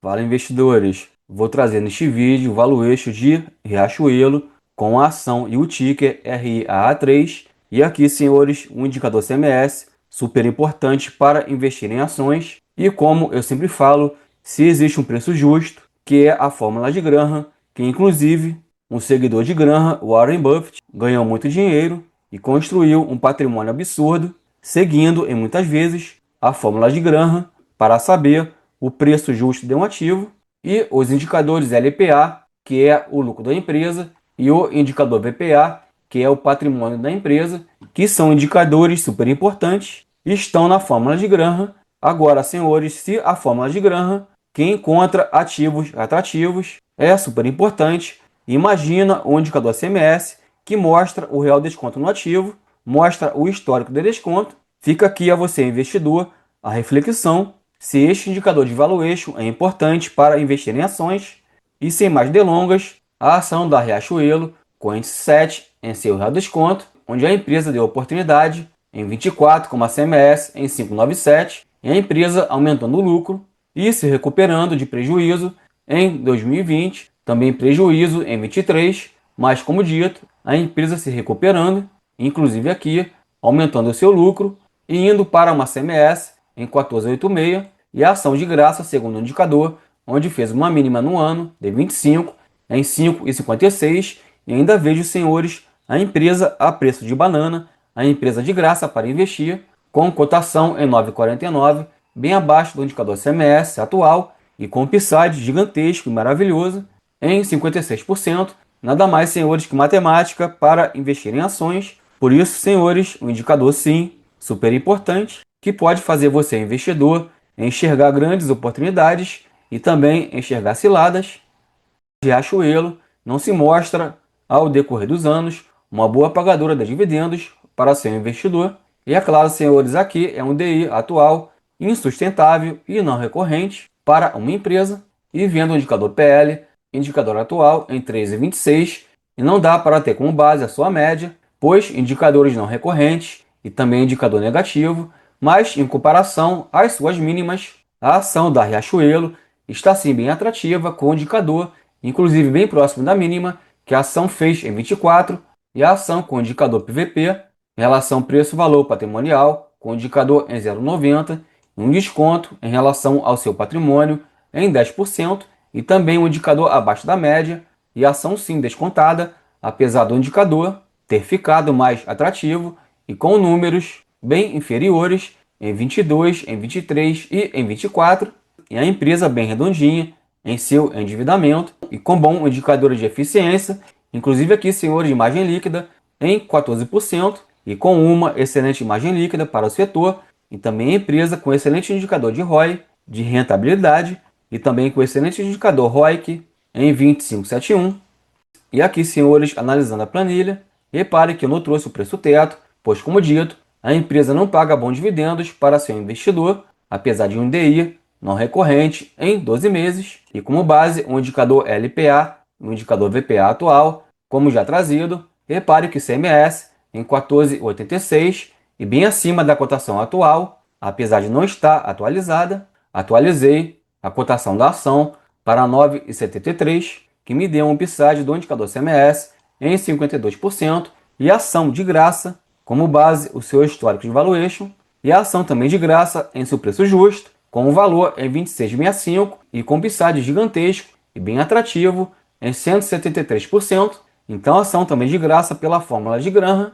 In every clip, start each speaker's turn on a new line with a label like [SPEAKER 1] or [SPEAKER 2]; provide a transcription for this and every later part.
[SPEAKER 1] Fala, investidores! Vou trazer neste vídeo o valuation de Riachuelo com a ação e o ticker RIAA3. E aqui, senhores, um indicador CMS super importante para investir em ações. E como eu sempre falo, se existe um preço justo, que é a fórmula de Graham, que inclusive um seguidor de Graham, Warren Buffett, ganhou muito dinheiro e construiu um patrimônio absurdo, seguindo em muitas vezes a fórmula de Graham para saber o preço justo de um ativo, e os indicadores LPA, que é o lucro da empresa, e o indicador VPA, que é o patrimônio da empresa, que são indicadores super importantes, estão na fórmula de Graham. Agora, senhores, se a fórmula de Graham, que encontra ativos atrativos, é super importante, imagina o indicador CMS, que mostra o real desconto no ativo, mostra o histórico de desconto. Fica aqui a você, investidor, a reflexão se este indicador de valuation é importante para investir em ações. E sem mais delongas, a ação da Riachuelo com índice 7 em seu real desconto, onde a empresa deu oportunidade em 24, com a CMS em 5,97, e a empresa aumentando o lucro e se recuperando de prejuízo em 2020, também prejuízo em 23, mas como dito, a empresa se recuperando, inclusive aqui, aumentando o seu lucro e indo para uma CMS em 14,86, e a ação de graça, segundo o indicador, onde fez uma mínima no ano de 25 em 5,56, e ainda vejo, senhores, a empresa a preço de banana, a empresa de graça para investir, com cotação em 9,49, bem abaixo do indicador CMS atual e com um upside gigantesco e maravilhoso em 56%. Nada mais, senhores, que matemática para investir em ações. Por isso, senhores, o indicador sim, super importante, que pode fazer você, investidor, enxergar grandes oportunidades e também enxergar ciladas. Riachuelo não se mostra, ao decorrer dos anos, uma boa pagadora de dividendos para seu investidor. E é claro, senhores, aqui é um DI atual insustentável e não recorrente para uma empresa, e vendo o indicador PL, indicador atual em 13,26, e não dá para ter como base a sua média, pois indicadores não recorrentes e também indicador negativo, mas em comparação às suas mínimas, a ação da Riachuelo está sim bem atrativa, com o indicador inclusive bem próximo da mínima que a ação fez em 24, e a ação com o indicador PVP, relação preço-valor patrimonial, com o indicador em 0,90, e um desconto em relação ao seu patrimônio em 10%, e também um indicador abaixo da média, e a ação sim descontada, apesar do indicador ter ficado mais atrativo e com números bem inferiores em 22, em 23 e em 24, e a empresa bem redondinha em seu endividamento e com bom indicador de eficiência, inclusive aqui, senhores, de margem líquida em 14%, e com uma excelente margem líquida para o setor, e também a empresa com excelente indicador de ROI, de rentabilidade, e também com excelente indicador ROIC em 25,71. E aqui, senhores, analisando a planilha, repare que eu não trouxe o preço teto, pois, como dito, a empresa não paga bons dividendos para seu investidor, apesar de um DI não recorrente em 12 meses, e como base um indicador LPA, um indicador VPA atual, como já trazido. Repare que CMS em 14,86 e bem acima da cotação atual, apesar de não estar atualizada. Atualizei a cotação da ação para 9,73, que me deu um upside do indicador CMS em 52%, e a ação de graça, como base o seu histórico de valuation, e a ação também de graça em seu preço justo, com o valor em 26,65 e com upside gigantesco e bem atrativo em 173%. Então a ação também de graça pela fórmula de Graham.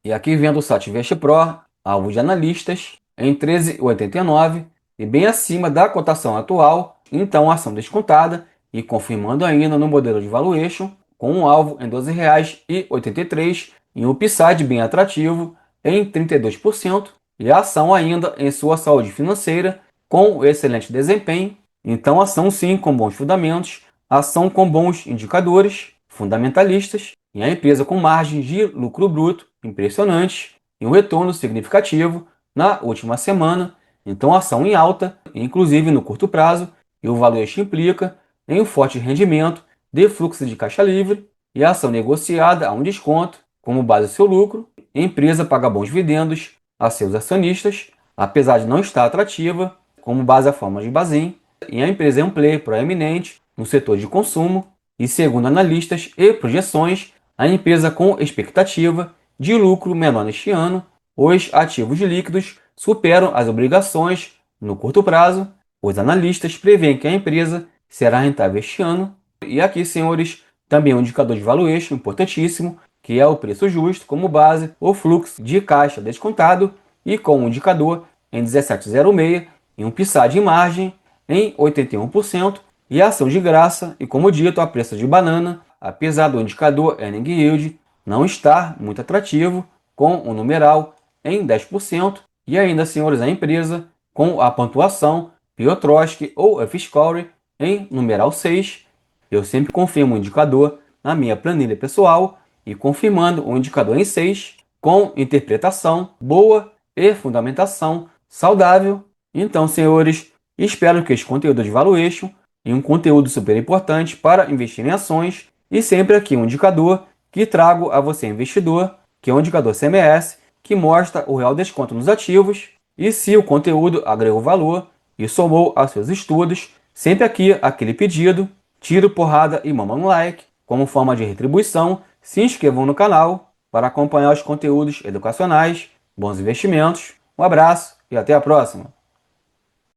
[SPEAKER 1] E aqui vendo o Sativest Pro, alvo de analistas, em 13,89 e bem acima da cotação atual, então a ação descontada e confirmando ainda no modelo de valuation, com um alvo em R$ 12,83 e um upside bem atrativo em 32%, e a ação ainda em sua saúde financeira, com excelente desempenho. Então ação sim com bons fundamentos, ação com bons indicadores fundamentalistas, e a empresa com margens de lucro bruto impressionantes e um retorno significativo na última semana. Então ação em alta, inclusive no curto prazo, e o valuation implica em um forte rendimento de fluxo de caixa livre, e a ação negociada a um desconto como base do seu lucro. A empresa paga bons dividendos a seus acionistas, apesar de não estar atrativa, como base a forma de Bazin. E a empresa é um player proeminente no setor de consumo e, segundo analistas e projeções, a empresa com expectativa de lucro menor neste ano, os ativos líquidos superam as obrigações no curto prazo. Os analistas preveem que a empresa será rentável este ano. E aqui, senhores, também um indicador de valuation importantíssimo, que é o preço justo como base, o fluxo de caixa descontado e com um indicador em 17,06 e um PSA de margem em 81% e a ação de graça e, como dito, a preço de banana, apesar do indicador Earning Yield não estar muito atrativo, com o numeral em 10%, e ainda, senhores, a empresa com a pontuação Piotrowski ou F-Score em numeral 6. Eu sempre confirmo o indicador na minha planilha pessoal e confirmando o indicador em 6 com interpretação boa e fundamentação saudável. Então, senhores, espero que este conteúdo de valuation e um conteúdo super importante para investir em ações e sempre aqui um indicador que trago a você, investidor, que é o indicador CMS, que mostra o real desconto nos ativos e se o conteúdo agregou valor e somou aos seus estudos, sempre aqui aquele pedido, tiro, porrada e mamão like, como forma de retribuição, se inscrevam no canal para acompanhar os conteúdos educacionais, bons investimentos. Um abraço e até a próxima!